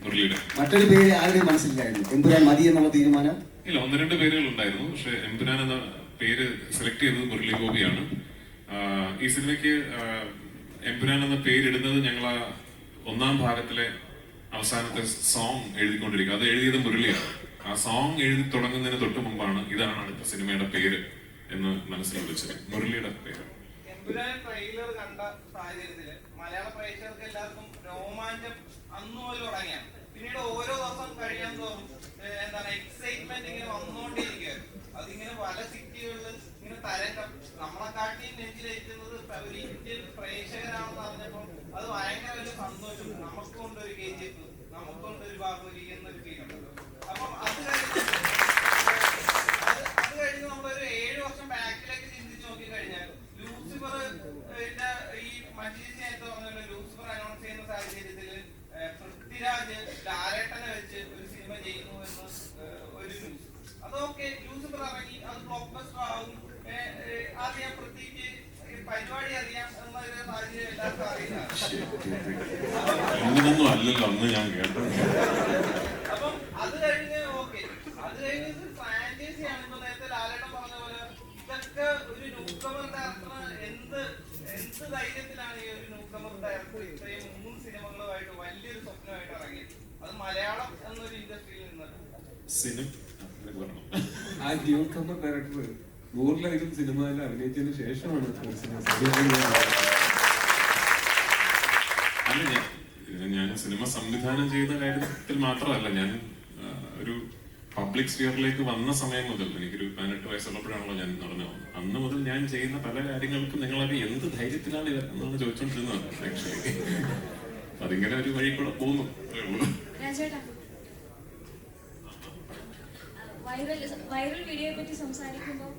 മുരളിയുടെ. മറ്റൊരു പേര് ആരുടെയും മനസ്സിലായിരുന്നു, എമ്പുരാൻ മതി എന്നുള്ള തീരുമാനം? ഇല്ല, 1-2 പേരുകൾ ഉണ്ടായിരുന്നു. പക്ഷെ എമ്പുരാൻ എന്ന പേര് സെലക്ട് ചെയ്തത് മുരളി ഗോപിയാണ്. ഈ സിനിമയ്ക്ക് എമ്പുരാൻ എന്ന പേരിടുന്നത് ഞങ്ങൾ ആ 1ാം ഭാഗത്തിലെ അവസാനത്തെ സോങ് എഴുതിക്കൊണ്ടിരിക്കുക. അത് എഴുതിയത് മുരളിയാണ്. ആ സോങ് എഴുതി തുടങ്ങുന്നതിന് തൊട്ട് മുമ്പാണ് ഇതാണ് അടുത്ത സിനിമയുടെ പേര് എന്ന് മനസ്സിൽ വിളിച്ചത്. മുരളിയുടെ പേര്. എമ്പുരാൻ ട്രെയിലർ കണ്ട സാഹചര്യത്തില് മലയാള പ്രേക്ഷകർക്ക് എല്ലാവർക്കും രോമാഞ്ചം അന്നു മുതൽ തുടങ്ങിയാണ്. പിന്നീട് ഓരോ ദിവസം കഴിയാൻ തോറും എന്താണ് എക്സൈറ്റ്മെന്റ് ഇങ്ങനെ വന്നുകൊണ്ടേയിരിക്കുകയായിരുന്നു. അതിങ്ങനെ പല സിറ്റികളിൽ ഇങ്ങനെ തരംഗം നമ്മളെ കാട്ടി നെഞ്ചിലേറ്റുന്നത് ഒരു ഇന്ത്യൻ പ്രേക്ഷകരാണെന്ന് അറിഞ്ഞപ്പോൾ അത് ഭയങ്കര ഒരു സന്തോഷം. നമുക്കുണ്ട് ഒരു KGF, നമുക്കുണ്ട് ഒരു ബാഹുബലി എന്നൊരു ഫീൽ ഉണ്ട്. അപ്പം അത് കഴിഞ്ഞ് നമ്മളൊരു 7 വർഷം ബാക്കിലേക്ക് ചിന്തിച്ച് നോക്കി കഴിഞ്ഞാൽ ലൂസിഫർ ഈ മഞ്ചേരി നേരത്തെ പറഞ്ഞ ലൂസിഫർ അനൗൺസ് ചെയ്യുന്ന സാഹചര്യത്തിൽ പൃഥ്വിരാജ് ലാലേട്ടനെ വെച്ച് ഒരു സിനിമ ചെയ്യുന്നു എന്ന് ഒരു ന്യൂസ്. അതൊക്കെ ലൂസിഫർ ഇറങ്ങി, അത് ബ്ലോക്ക് ബസ്റ്റർ ആകും, അറിയാം, പൃഥ്വിക്ക് പരിപാടി അറിയാം എന്നൊരു സാഹചര്യം എല്ലാവർക്കും അറിയുന്നതാണ്. അപ്പം അത് കഴിഞ്ഞ് ഓക്കെ, അത് കഴിഞ്ഞ് ഫ്രാഞ്ചൈസിയാണ്. ഇപ്പൊ നേരത്തെ ലാലേട്ടൻ പറഞ്ഞ പോലെ ഇതൊക്കെ ഒരു ന്യൂകമർ ഡയറക്ടറിന് എന്ത് ധൈര്യത്തിലാണ് ഈ ഒരു ന്യൂകമർ ഡയറക്ടർ ഇത്രയും 3 സിനിമകളുമായിട്ട് വലിയൊരു സ്വപ്നമായിട്ട് ഇറങ്ങിയത്. അത് മലയാളം എന്നൊരു ഇൻഡസ്ട്രിയിൽ നിന്നിട്ട് ആ ന്യൂകമർ ഡയറക്ടർ 100-ലധികം സിനിമയിൽ അഭിനയിച്ചതിന് ശേഷമാണ് ഞാൻ സിനിമ സംവിധാനം ചെയ്യുന്ന കാര്യത്തിൽ മാത്രമല്ല, ഞാൻ ഒരു പബ്ലിക് സ്ഫിയറിലേക്ക് വന്ന സമയം മുതൽ, എനിക്കൊരു 18 വയസ്സുള്ളപ്പോഴാണല്ലോ ഞാൻ നടന്നു വന്നത്. അന്ന് മുതൽ ഞാൻ ചെയ്യുന്ന പല കാര്യങ്ങൾക്കും നിങ്ങളൊക്കെ എന്ത് ധൈര്യത്തിലാണ് എന്നാണ് ചോദിച്ചോണ്ടിരുന്നത്. ആക്ച്വലി അതിങ്ങനെ ഒരു വഴി കൂടെ പോകുന്നു. വൈറൽ വീഡിയോയെ പറ്റി സംസാരിക്കുമ്പോൾ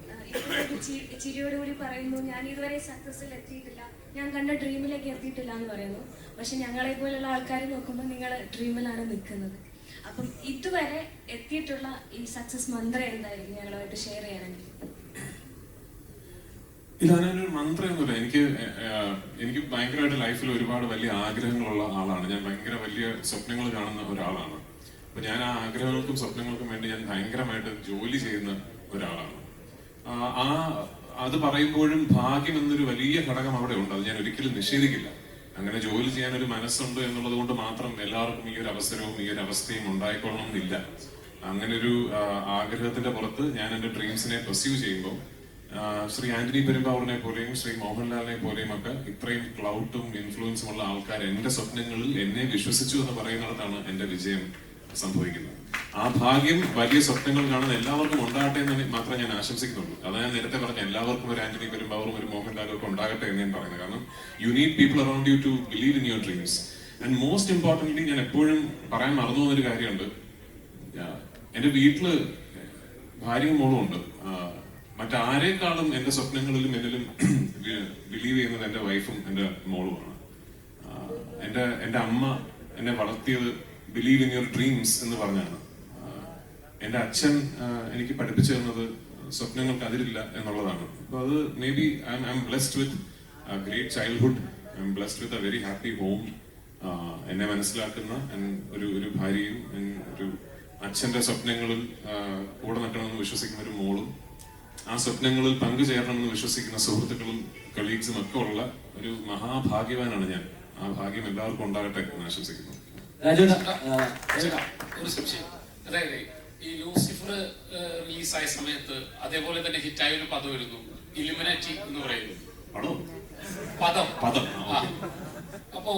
ചിരിയോടുകൂടി പറയുന്നു, ഞാൻ ഇതുവരെ സക്സസിൽ എത്തിയിട്ടില്ല, ഞാൻ കണ്ട ഡ്രീമിലേക്ക് എത്തിയിട്ടില്ല എന്ന് പറയുന്നു. പക്ഷെ ഞങ്ങളെ പോലുള്ള ആൾക്കാരെ നോക്കുമ്പോൾ നിങ്ങൾ ഡ്രീമിലാണ് നിൽക്കുന്നത്. അപ്പം ഇതുവരെ എത്തിയിട്ടുള്ള ഈ സക്സസ് മന്ത്രം എന്തായിരിക്കും ഞങ്ങളുമായിട്ട് ഷെയർ ചെയ്യാനാണെങ്കിൽ? ഇതൊരു മന്ത്രമൊന്നുമില്ല. എനിക്ക് ഭയങ്കരമായിട്ട് ലൈഫിൽ ഒരുപാട് വലിയ ആഗ്രഹങ്ങളുള്ള ആളാണ് ഞാൻ. ഭയങ്കര വലിയ സ്വപ്നങ്ങൾ കാണുന്ന ഒരാളാണ്. അപ്പൊ ഞാൻ ആ ആഗ്രഹങ്ങൾക്കും സ്വപ്നങ്ങൾക്കും വേണ്ടി ഞാൻ ഭയങ്കരമായിട്ട് ജോലി ചെയ്യുന്ന ഒരാളാണ്. അത് പറയുമ്പോഴും ഭാഗ്യം എന്നൊരു വലിയ ഘടകം അവിടെ ഉണ്ട്. അത് ഞാൻ ഒരിക്കലും നിഷേധിക്കില്ല. അങ്ങനെ ജോലി ചെയ്യാൻ ഒരു മനസ്സുണ്ട് എന്നുള്ളത് കൊണ്ട് മാത്രം എല്ലാവർക്കും ഈ ഒരു അവസരവും ഈ ഒരു അവസ്ഥയും ഉണ്ടായിക്കൊള്ളണം എന്നില്ല. അങ്ങനെ ഒരു ആഗ്രഹത്തിന്റെ പുറത്ത് ഞാൻ എന്റെ ഡ്രീംസിനെ പെർസ്യൂ ചെയ്യുമ്പോൾ ശ്രീ ആന്റണി പെരുമ്പാവൂരിനെ പോലെയും ശ്രീ മോഹൻലാലിനെ പോലെയും ഒക്കെ ഇത്രയും ക്ലൗട്ടും ഇൻഫ്ലുവൻസും ഉള്ള ആൾക്കാർ എന്റെ സ്വപ്നങ്ങളിൽ എന്നെ വിശ്വസിച്ചു എന്ന് പറയുന്നിടത്താണ് എന്റെ വിജയം സംഭവിക്കുന്നത്. ആ ഭാഗ്യം വലിയ സ്വപ്നങ്ങൾ കാണുന്ന എല്ലാവർക്കും ഉണ്ടാകട്ടെ എന്ന് മാത്രമേ ഞാൻ ആശംസിക്കുന്നുള്ളൂ. അതാണ് ഞാൻ നേരത്തെ പറഞ്ഞ എല്ലാവർക്കും ഒരു ആന്റണി പെരുമ്പാവൂരും ഒരു മോഹൻലാലും ഒക്കെ ഉണ്ടാകട്ടെ എന്ന് ഞാൻ പറയുന്നത്. കാരണം you need people around you to believe in your dreams. And most importantly ഞാൻ എപ്പോഴും പറയാൻ മറന്നു പോകുന്നൊരു കാര്യമുണ്ട്. എന്റെ വീട്ടില് ഭാര്യയും മോളും ഉണ്ട്. മറ്റാരേക്കാളും എന്റെ സ്വപ്നങ്ങളിലും എന്നിലും ബിലീവ് ചെയ്യുന്നത് എന്റെ വൈഫും എന്റെ മോളുമാണ്. എന്റെ അമ്മ എന്നെ വളർത്തിയത് ബിലീവ് ഇൻ യുവർ ഡ്രീംസ് എന്ന് പറഞ്ഞാണ്. എന്റെ അച്ഛൻ എനിക്ക് പഠിപ്പിച്ചു തന്നത് സ്വപ്നങ്ങൾക്ക് അതിരില്ല എന്നുള്ളതാണ്. അപ്പൊ അത് may be I M blessed with great childhood, I M blessed with a very happy home. എന്നെ മനസ്സിലാക്കുന്ന ഒരു ഭാര്യയും ഒരു അച്ഛന്റെ സ്വപ്നങ്ങളിൽ കൂടെ നിൽക്കണമെന്ന് വിശ്വസിക്കുന്ന ഒരു മോളും ആ സ്വപ്നങ്ങളിൽ പങ്കുചേരണമെന്ന് വിശ്വസിക്കുന്ന സുഹൃത്തുക്കളും കൊളീഗ്സും ഒക്കെ ഉള്ള ഒരു മഹാഭാഗ്യവാനാണ് ഞാൻ. ആ ഭാഗ്യം എല്ലാവർക്കും ഉണ്ടാകട്ടെ എന്ന് ആശംസിക്കുന്നു. ഒരു സംശയം, അതായത് ഈ ലൂസിഫർ റിലീസായ സമയത്ത് അതേപോലെ തന്നെ ഹിറ്റായ ഒരു പദം വരുന്നു, ഇലുമിനാറ്റി എന്ന് പറയുന്നു പദം. അപ്പോ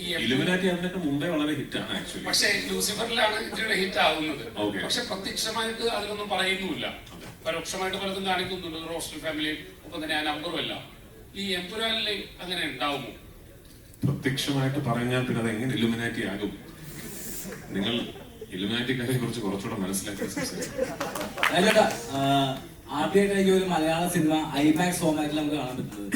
ഈ ഇലുമിനാറ്റി അതിനൊക്കെ മുമ്പേ വളരെ ഹിറ്റാണ് ആക്ച്വലി. പക്ഷെ ലൂസിഫറിലാണ് ഇതിയുടെ ഹിറ്റ് ആവുന്നത്. പക്ഷെ പ്രത്യക്ഷമായിട്ട് അതിലൊന്നും പറയുന്നുമില്ല, പരോക്ഷമായിട്ട് പലതും കാണിക്കുന്നുണ്ട്. റോസ്റ്റൽ ഫാമിലിയും ഒപ്പം തന്നെ ആ നമ്പറും എല്ലാം. ഈ എമ്പുരാനില് അങ്ങനെ ഉണ്ടാവുമോ? പ്രത്യക്ഷമായിട്ട് പറഞ്ഞാൽ പിന്നെ അത് എങ്ങനെ ഇലുമിനാറ്റി ആകും? നിങ്ങൾ ഇലുമിനാറ്റിക്കാരെ കുറിച്ച് കുറച്ചുകൂടെ മനസ്സിലാക്കി. ആദ്യമായിട്ട് ഒരു മലയാള സിനിമ IMAX ഫോമാറ്റിൽ നമുക്ക് കാണാൻ പറ്റുന്നത്.